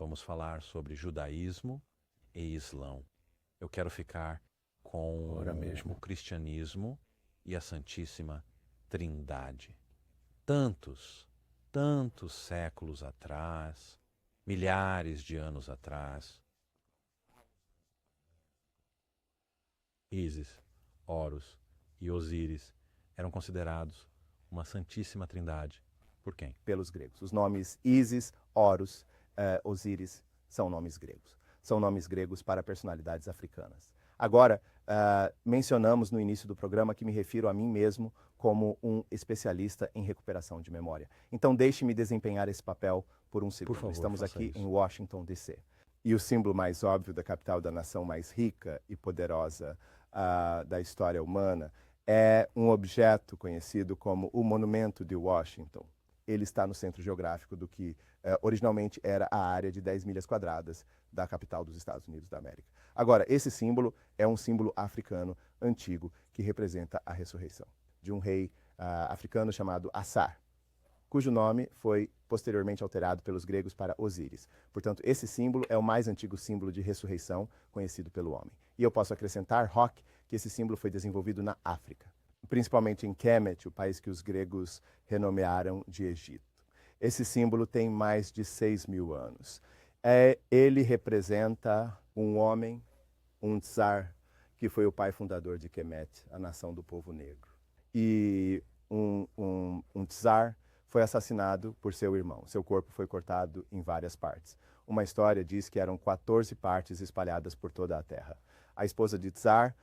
Vamos falar sobre judaísmo e islão. Eu quero ficar com Ora mesmo. o cristianismo e a Santíssima Trindade. Tantos, tantos séculos atrás, milhares de anos atrás, Ísis, Horus e Osíris eram considerados uma Santíssima Trindade. Por quem? Pelos gregos. Os nomes Ísis, Horus, Osíris são nomes gregos. São nomes gregos para personalidades africanas. Agora, mencionamos no início do programa que me refiro a mim mesmo como um especialista em recuperação de memória. Então, deixe-me desempenhar esse papel por um segundo. Por favor, Estamos faça aqui isso. em Washington, D.C. E o símbolo mais óbvio da capital da nação mais rica e poderosa da história humana é um objeto conhecido como o Monumento de Washington. Ele está no centro geográfico do que originalmente era a área de 10 milhas quadradas da capital dos Estados Unidos da América. Agora, esse símbolo é um símbolo africano antigo que representa a ressurreição de um rei africano chamado Assar, cujo nome foi posteriormente alterado pelos gregos para Osíris. Portanto, esse símbolo é o mais antigo símbolo de ressurreição conhecido pelo homem. E eu posso acrescentar, Rock, que esse símbolo foi desenvolvido na África, principalmente em Kemet, o país que os gregos renomearam de Egito. Esse símbolo tem mais de 6.000 anos. Ele representa um homem, um tsar, que foi o pai fundador de Kemet, a nação do povo negro. E um tsar foi assassinado por seu irmão. Seu corpo foi cortado em várias partes. Uma história diz que eram 14 partes espalhadas por toda a terra. A esposa de Tsar,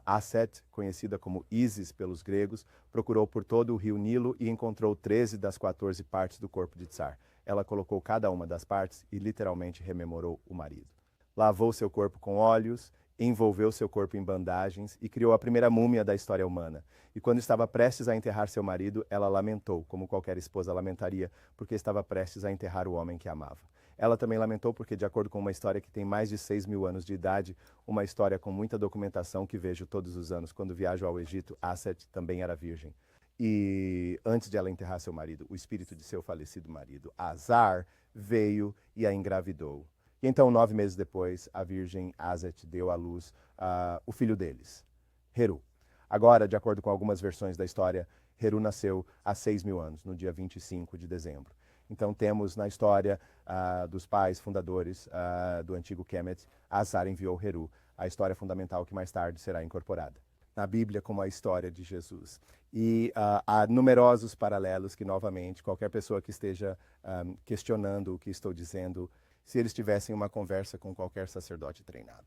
Aset, conhecida como Ísis pelos gregos, procurou por todo o rio Nilo e encontrou 13 das 14 partes do corpo de Tsar. Ela colocou cada uma das partes e literalmente rememorou o marido. Lavou seu corpo com óleos, envolveu seu corpo em bandagens e criou a primeira múmia da história humana. E quando estava prestes a enterrar seu marido, ela lamentou, como qualquer esposa lamentaria, porque estava prestes a enterrar o homem que amava. Ela também lamentou porque, de acordo com uma história que tem mais de 6.000 anos de idade, uma história com muita documentação que vejo todos os anos quando viajo ao Egito, Aset também era virgem. E antes de ela enterrar seu marido, o espírito de seu falecido marido, Azar, veio e a engravidou. E então, 9 meses depois, a virgem Aset deu à luz o filho deles, Heru. Agora, de acordo com algumas versões da história, Heru nasceu há 6.000 anos, no dia 25 de dezembro. Então, temos na história dos pais fundadores do antigo Kemet, Azar enviou Heru, a história fundamental que mais tarde será incorporada na Bíblia como a história de Jesus. E há numerosos paralelos que, novamente, qualquer pessoa que esteja questionando o que estou dizendo, se eles tivessem uma conversa com qualquer sacerdote treinado.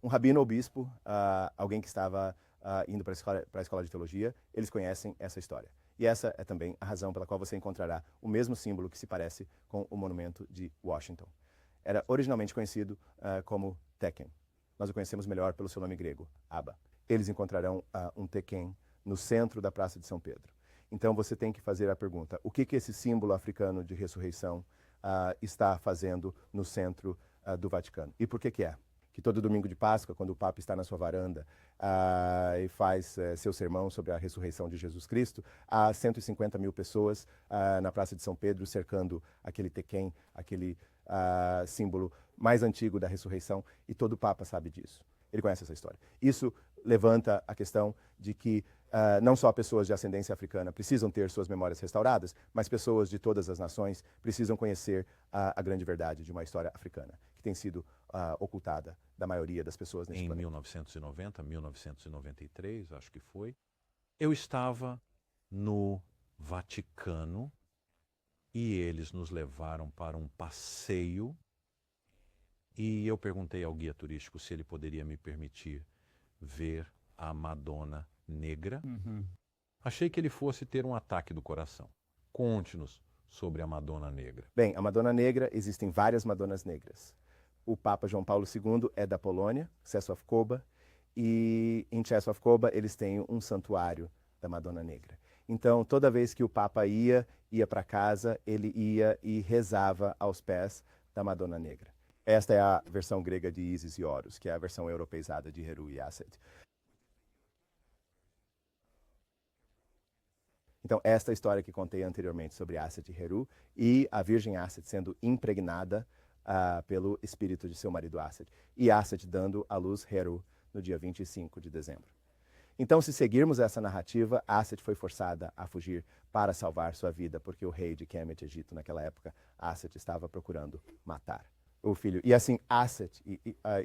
Um rabino ou bispo, alguém que estava indo para a escola de teologia, eles conhecem essa história. E essa é também a razão pela qual você encontrará o mesmo símbolo que se parece com o monumento de Washington. Era originalmente conhecido como Tekken. Nós o conhecemos melhor pelo seu nome grego, Abba. Eles encontrarão um Tekken no centro da Praça de São Pedro. Então você tem que fazer a pergunta, o que esse símbolo africano de ressurreição está fazendo no centro do Vaticano? E por que é? Que todo domingo de Páscoa, quando o Papa está na sua varanda e faz seu sermão sobre a ressurreição de Jesus Cristo, há 150.000 pessoas na Praça de São Pedro cercando aquele Tekken, aquele símbolo mais antigo da ressurreição, e todo Papa sabe disso. Ele conhece essa história. Isso levanta a questão de que não só pessoas de ascendência africana precisam ter suas memórias restauradas, mas pessoas de todas as nações precisam conhecer a grande verdade de uma história africana, que tem sido ocultada da maioria das pessoas neste planeta. Em 1990, 1993, acho que foi, eu estava no Vaticano e eles nos levaram para um passeio e eu perguntei ao guia turístico se ele poderia me permitir ver a Madonna Negra. Achei que ele fosse ter um ataque do coração. Conte-nos sobre a Madonna Negra. Bem, a Madonna Negra, existem várias Madonas Negras. O Papa João Paulo II é da Polônia, Częstochowa, e em Częstochowa eles têm um santuário da Madonna Negra. Então, toda vez que o Papa ia para casa, ele ia e rezava aos pés da Madonna Negra. Esta é a versão grega de Ísis e Horus, que é a versão europeizada de Heru e Aset. Então, esta história que contei anteriormente sobre Aset e Heru e a virgem Aset sendo impregnada pelo espírito de seu marido Aset. E Aset dando à luz Heru no dia 25 de dezembro. Então, se seguirmos essa narrativa, Aset foi forçada a fugir para salvar sua vida, porque o rei de Kemet, Egito, naquela época, Aset estava procurando matar o filho. E assim, Aset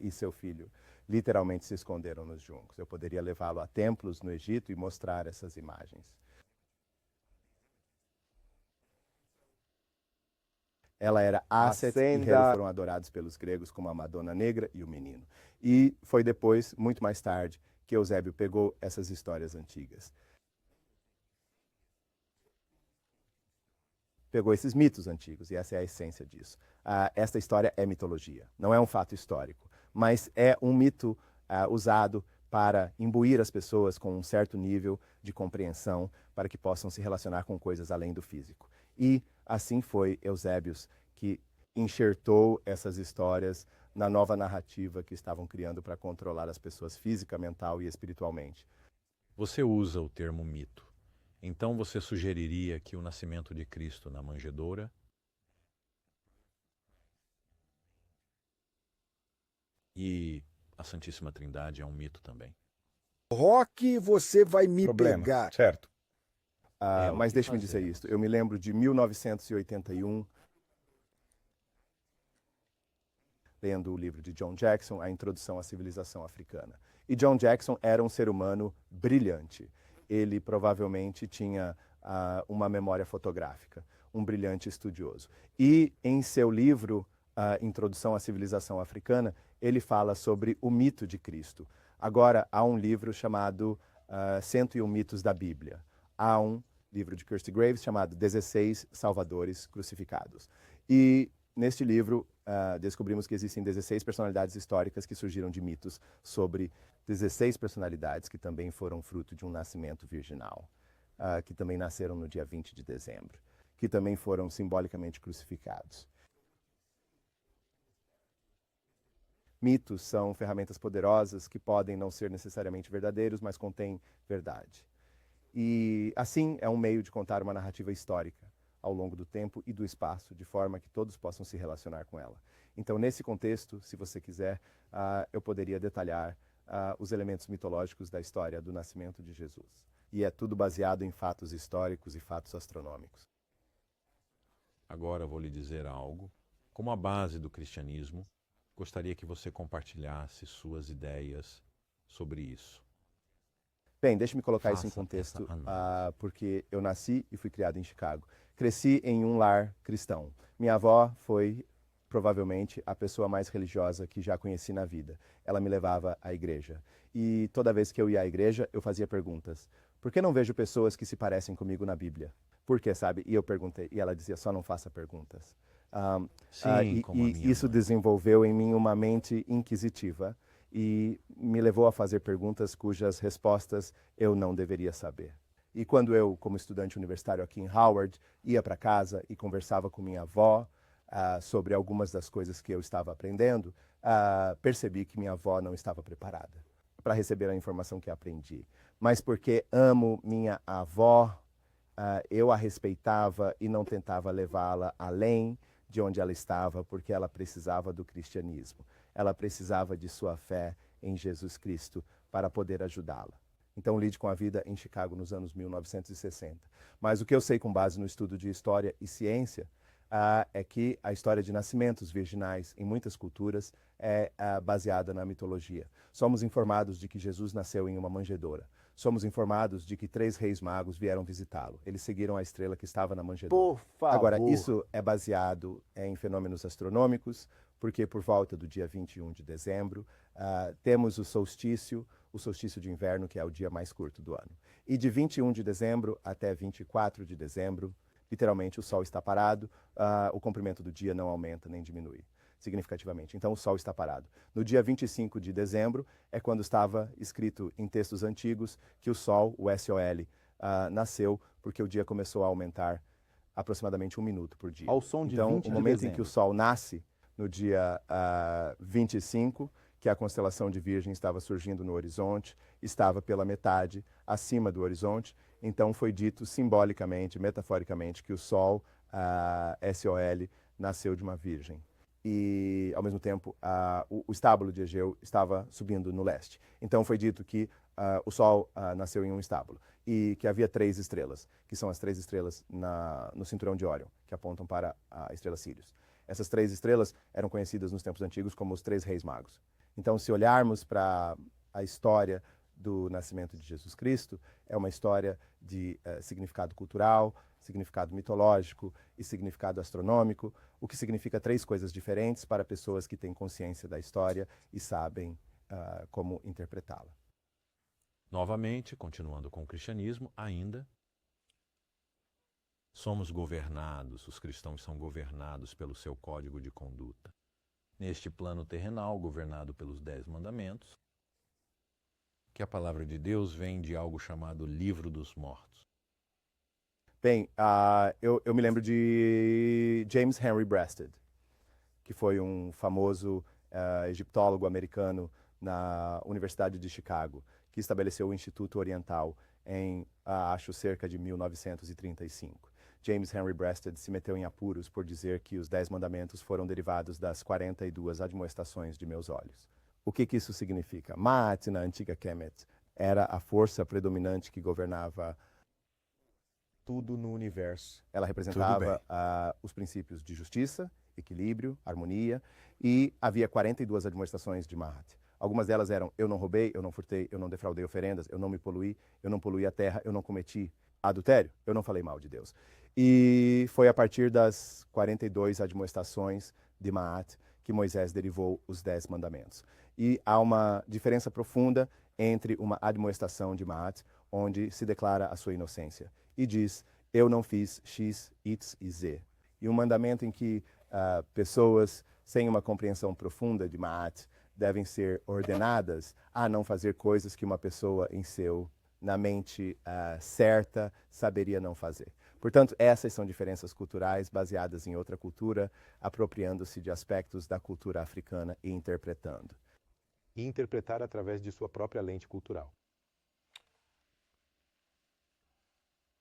e seu filho literalmente se esconderam nos juncos. Eu poderia levá-lo a templos no Egito e mostrar essas imagens. Ela era Aset e Heru foram adorados pelos gregos como a Madonna Negra e o Menino. E foi depois, muito mais tarde, que Eusébio pegou essas histórias antigas. Pegou esses mitos antigos, e essa é a essência disso. Esta história é mitologia, não é um fato histórico, mas é um mito usado para imbuir as pessoas com um certo nível de compreensão para que possam se relacionar com coisas além do físico. E assim foi Eusébios que enxertou essas histórias na nova narrativa que estavam criando para controlar as pessoas física, mental e espiritualmente. Você usa o termo mito. Então você sugeriria que o nascimento de Cristo na manjedoura e a Santíssima Trindade é um mito também? Rock, você vai me pegar. Certo. É, Mas que deixe-me dizer fazemos? isto. Eu me lembro de 1981, lendo o livro de John Jackson, A Introdução à Civilização Africana. E John Jackson era um ser humano brilhante. Ele provavelmente tinha uma memória fotográfica, um brilhante estudioso. E em seu livro, Introdução à Civilização Africana, ele fala sobre o mito de Cristo. Agora, há um livro chamado 101 Mitos da Bíblia. Há um livro de Kirsty Graves chamado 16 Salvadores Crucificados. E neste livro, descobrimos que existem 16 personalidades históricas que surgiram de mitos sobre 16 personalidades que também foram fruto de um nascimento virginal, que também nasceram no dia 20 de dezembro, que também foram simbolicamente crucificados. Mitos são ferramentas poderosas que podem não ser necessariamente verdadeiros, mas contêm verdade. E assim é um meio de contar uma narrativa histórica ao longo do tempo e do espaço, de forma que todos possam se relacionar com ela. Então, nesse contexto, se você quiser, eu poderia detalhar os elementos mitológicos da história do nascimento de Jesus. E é tudo baseado em fatos históricos e fatos astronômicos. Agora vou lhe dizer algo. Como a base do cristianismo, gostaria que você compartilhasse suas ideias sobre isso. Bem, deixe-me colocar isso em Faça contexto, essa análise. porque eu nasci e fui criado em Chicago. Cresci em um lar cristão. Minha avó foi, provavelmente, a pessoa mais religiosa que já conheci na vida. Ela me levava à igreja. E toda vez que eu ia à igreja, eu fazia perguntas. Por que não vejo pessoas que se parecem comigo na Bíblia? Por quê, sabe? E eu perguntei, e ela dizia, só não faça perguntas. Sim, como a minha Isso mãe. desenvolveu em mim uma mente inquisitiva e me levou a fazer perguntas cujas respostas eu não deveria saber. E quando eu, como estudante universitário aqui em Howard, ia para casa e conversava com minha avó sobre algumas das coisas que eu estava aprendendo, percebi que minha avó não estava preparada para receber a informação que aprendi. Mas porque amo minha avó, eu a respeitava e não tentava levá-la além de onde ela estava, porque ela precisava do cristianismo. Ela precisava de sua fé em Jesus Cristo para poder ajudá-la. Então, lide com a vida em Chicago nos anos 1960. Mas o que eu sei com base no estudo de história e ciência é que a história de nascimentos virginais em muitas culturas é baseada na mitologia. Somos informados de que Jesus nasceu em uma manjedoura. Somos informados de que 3 reis magos vieram visitá-lo. Eles seguiram a estrela que estava na manjedoura. Por favor. Agora, isso é baseado em fenômenos astronômicos, porque por volta do dia 21 de dezembro, temos o solstício de inverno, que é o dia mais curto do ano. E de 21 de dezembro até 24 de dezembro, literalmente o sol está parado, o comprimento do dia não aumenta nem diminui significativamente. Então o sol está parado. No dia 25 de dezembro é quando estava escrito em textos antigos que o sol, o SOL, nasceu porque o dia começou a aumentar aproximadamente 1 minuto por dia. Ao som de Então, 20 o de momento em dezembro. que o sol nasce, no dia 25, que a constelação de Virgem estava surgindo no horizonte, estava pela metade acima do horizonte, Então foi dito simbolicamente, metaforicamente, que o Sol, SOL, nasceu de uma virgem. E, ao mesmo tempo, o estábulo de Egeu estava subindo no leste. Então foi dito que o Sol nasceu em um estábulo e que havia 3 estrelas, que são as 3 estrelas no cinturão de Órion, que apontam para a estrela Sírius. Essas 3 estrelas eram conhecidas nos tempos antigos como os 3 reis magos. Então, se olharmos para a história do nascimento de Jesus Cristo, é uma história de significado cultural, significado mitológico e significado astronômico, o que significa 3 coisas diferentes para pessoas que têm consciência da história e sabem como interpretá-la. Novamente, continuando com o cristianismo, ainda somos governados, os cristãos são governados pelo seu código de conduta. Neste plano terrenal, governado pelos 10 mandamentos, que a palavra de Deus vem de algo chamado Livro dos Mortos. Bem, eu me lembro de James Henry Breasted, que foi um famoso egiptólogo americano na Universidade de Chicago, que estabeleceu o Instituto Oriental em, acho, cerca de 1935. James Henry Breasted se meteu em apuros por dizer que os 10 mandamentos foram derivados das 42 admoestações de meus olhos. O que isso significa? Ma'at, na antiga Kemet, era a força predominante que governava tudo no universo. Ela representava os princípios de justiça, equilíbrio, harmonia, e havia 42 admoestações de Ma'at. Algumas delas eram: eu não roubei, eu não furtei, eu não defraudei oferendas, eu não me poluí, eu não poluí a terra, eu não cometi adultério, eu não falei mal de Deus. E foi a partir das 42 admoestações de Ma'at que Moisés derivou os 10 mandamentos. E há uma diferença profunda entre uma admoestação de Ma'at, onde se declara a sua inocência, e diz: eu não fiz X, Y e Z. E um mandamento em que pessoas sem uma compreensão profunda de Ma'at devem ser ordenadas a não fazer coisas que uma pessoa na mente certa saberia não fazer. Portanto, essas são diferenças culturais baseadas em outra cultura, apropriando-se de aspectos da cultura africana e interpretando. E interpretar através de sua própria lente cultural.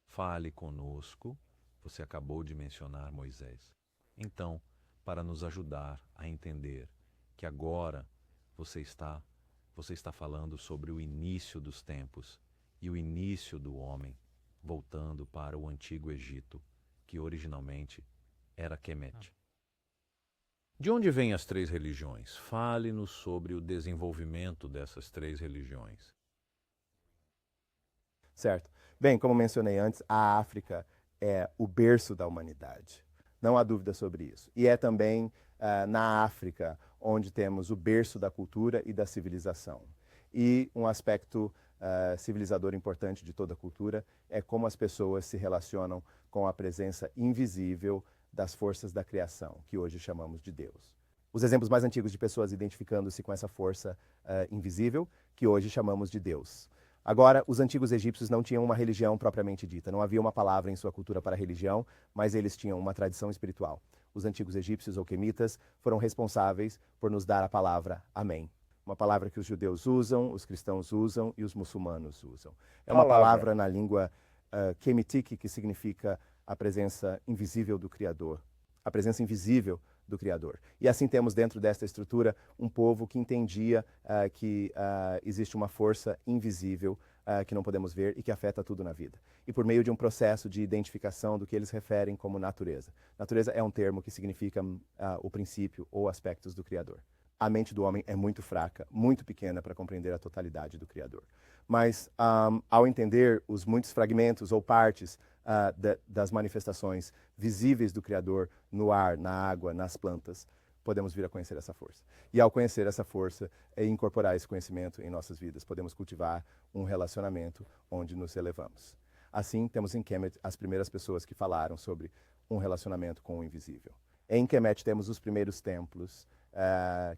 Fale conosco, você acabou de mencionar Moisés. Então, para nos ajudar a entender que agora você está falando sobre o início dos tempos e o início do homem, voltando para o antigo Egito, que originalmente era Kemet. De onde vêm as 3 religiões? Fale-nos sobre o desenvolvimento dessas 3 religiões. Certo. Bem, como mencionei antes, a África é o berço da humanidade. Não há dúvida sobre isso. E é também na África onde temos o berço da cultura e da civilização. E um aspecto civilizador importante de toda a cultura é como as pessoas se relacionam com a presença invisível das forças da criação, que hoje chamamos de Deus. Os exemplos mais antigos de pessoas identificando-se com essa força invisível, que hoje chamamos de Deus. Agora, os antigos egípcios não tinham uma religião propriamente dita, não havia uma palavra em sua cultura para religião, mas eles tinham uma tradição espiritual. Os antigos egípcios ou quemitas foram responsáveis por nos dar a palavra Amém. Uma palavra que os judeus usam, os cristãos usam e os muçulmanos usam. É uma palavra na língua quemitique que significa a presença invisível do Criador. A presença invisível do Criador. E assim temos dentro desta estrutura um povo que entendia que existe uma força invisível que não podemos ver e que afeta tudo na vida. E por meio de um processo de identificação do que eles referem como natureza. Natureza é um termo que significa o princípio ou aspectos do Criador. A mente do homem é muito fraca, muito pequena para compreender a totalidade do Criador. Mas, ao entender os muitos fragmentos ou partes das manifestações visíveis do Criador no ar, na água, nas plantas, podemos vir a conhecer essa força. E ao conhecer essa força e incorporar esse conhecimento em nossas vidas, podemos cultivar um relacionamento onde nos elevamos. Assim, temos em Kemet as primeiras pessoas que falaram sobre um relacionamento com o invisível. Em Kemet temos os primeiros templos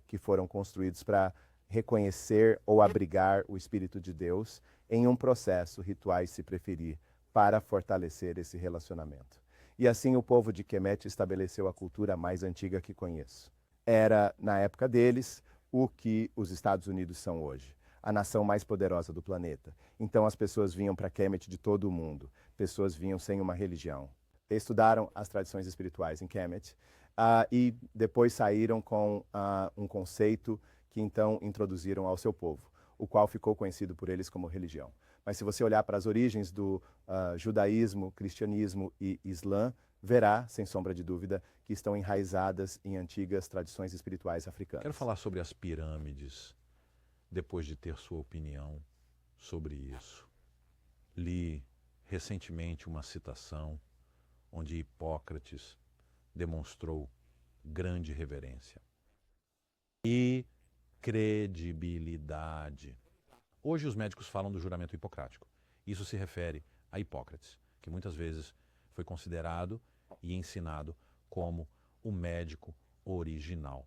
que foram construídos para reconhecer ou abrigar o Espírito de Deus em um processo, rituais se preferir, para fortalecer esse relacionamento. E assim o povo de Kemet estabeleceu a cultura mais antiga que conheço. Era, na época deles, o que os Estados Unidos são hoje. a nação mais poderosa do planeta. Então as pessoas vinham para Kemet de todo o mundo. Pessoas vinham sem uma religião. Estudaram as tradições espirituais em Kemet e depois saíram com um conceito que então introduziram ao seu povo, o qual ficou conhecido por eles como religião. Mas se você olhar para as origens do judaísmo, cristianismo e islã, verá, sem sombra de dúvida, que estão enraizadas em antigas tradições espirituais africanas. Quero falar sobre as pirâmides, depois de ter sua opinião sobre isso. Li recentemente uma citação onde Hipócrates demonstrou grande reverência e credibilidade. Hoje os médicos falam do juramento hipocrático. Isso se refere a Hipócrates, que muitas vezes foi considerado e ensinado como o médico original.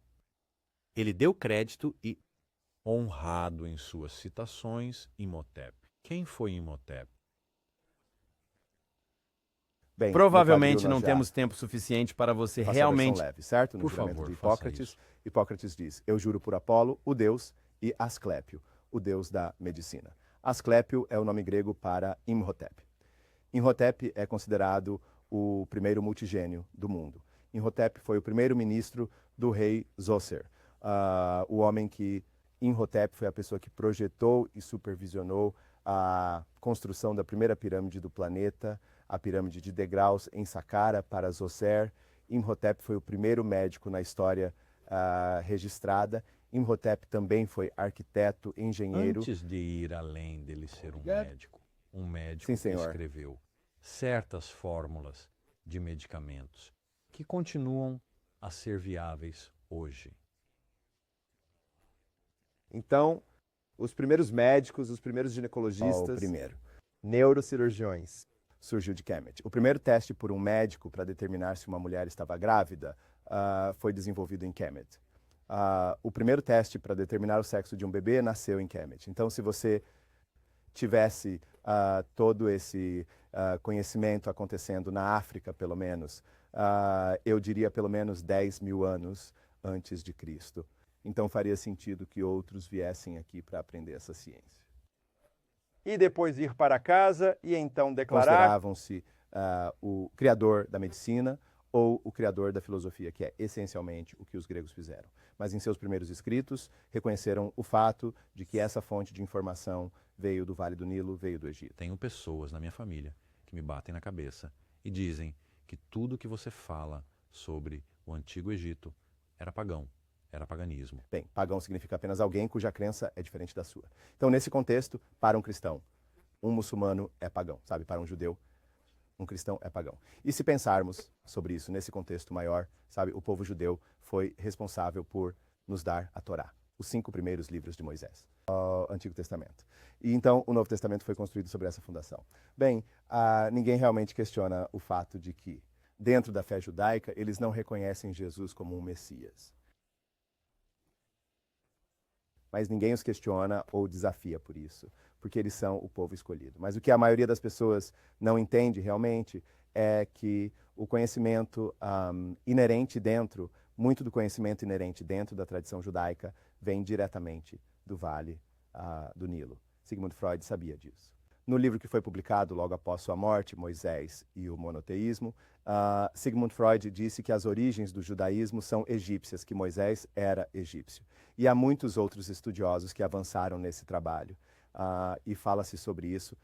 Ele deu crédito e honrado em suas citações Imhotep. Quem foi Imhotep? Bem, Provavelmente no quadril não nós já temos tempo suficiente para você faço a realmente... versão leve, certo? No Por juramento favor, de faça Hipócrates, isso. Hipócrates diz: eu juro por Apolo, o deus, e Asclépio, o deus da medicina. Asclépio é o nome grego para Imhotep. Imhotep é considerado o primeiro multigênio do mundo. Imhotep foi o primeiro ministro do rei Zoser, o homem que... Imhotep foi a pessoa que projetou e supervisionou a construção da primeira pirâmide do planeta, a pirâmide de degraus em Saqqara para Zoser. Imhotep foi o primeiro médico na história registrada. Imhotep também foi arquiteto, engenheiro. Antes de ir além dele ser um médico Sim, que senhor. escreveu certas fórmulas de medicamentos que continuam a ser viáveis hoje. Então, os primeiros médicos, os primeiros ginecologistas, O primeiro neurocirurgiões. surgiu de Kemet. O primeiro teste por um médico para determinar se uma mulher estava grávida foi desenvolvido em Kemet. O primeiro teste para determinar o sexo de um bebê nasceu em Kemet. Então, se você tivesse todo esse conhecimento acontecendo na África, pelo menos, eu diria pelo menos 10 mil anos antes de Cristo. Então faria sentido que outros viessem aqui para aprender essa ciência. E depois ir para casa e então declarar... Consideravam-se o criador da medicina ou o criador da filosofia, que é essencialmente o que os gregos fizeram. Mas em seus primeiros escritos, reconheceram o fato de que essa fonte de informação veio do Vale do Nilo, veio do Egito. Tenho pessoas na minha família que me batem na cabeça e dizem que tudo que você fala sobre o Antigo Egito era pagão, era paganismo. Bem, pagão significa apenas alguém cuja crença é diferente da sua. Então, nesse contexto, para um cristão, um muçulmano é pagão, sabe? Para um judeu, um cristão é pagão. E se pensarmos sobre isso nesse contexto maior, sabe? O povo judeu foi responsável por nos dar a Torá, os 5 primeiros livros de Moisés, o Antigo Testamento. E então o Novo Testamento foi construído sobre essa fundação. Bem, ninguém realmente questiona o fato de que, dentro da fé judaica, eles não reconhecem Jesus como um Messias. Mas ninguém os questiona ou desafia por isso, porque eles são o povo escolhido. Mas o que a maioria das pessoas não entende realmente é que o conhecimento inerente dentro, muito do conhecimento inerente dentro da tradição judaica, vem diretamente do Vale do Nilo. Sigmund Freud sabia disso. No livro que foi publicado logo após sua morte, Moisés e o Monoteísmo, Sigmund Freud disse que as origens do judaísmo são egípcias, que Moisés era egípcio. E há muitos outros estudiosos que avançaram nesse trabalho. E fala-se sobre isso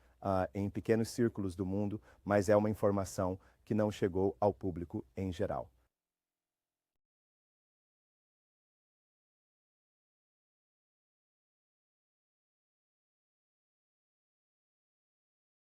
em pequenos círculos do mundo, mas é uma informação que não chegou ao público em geral.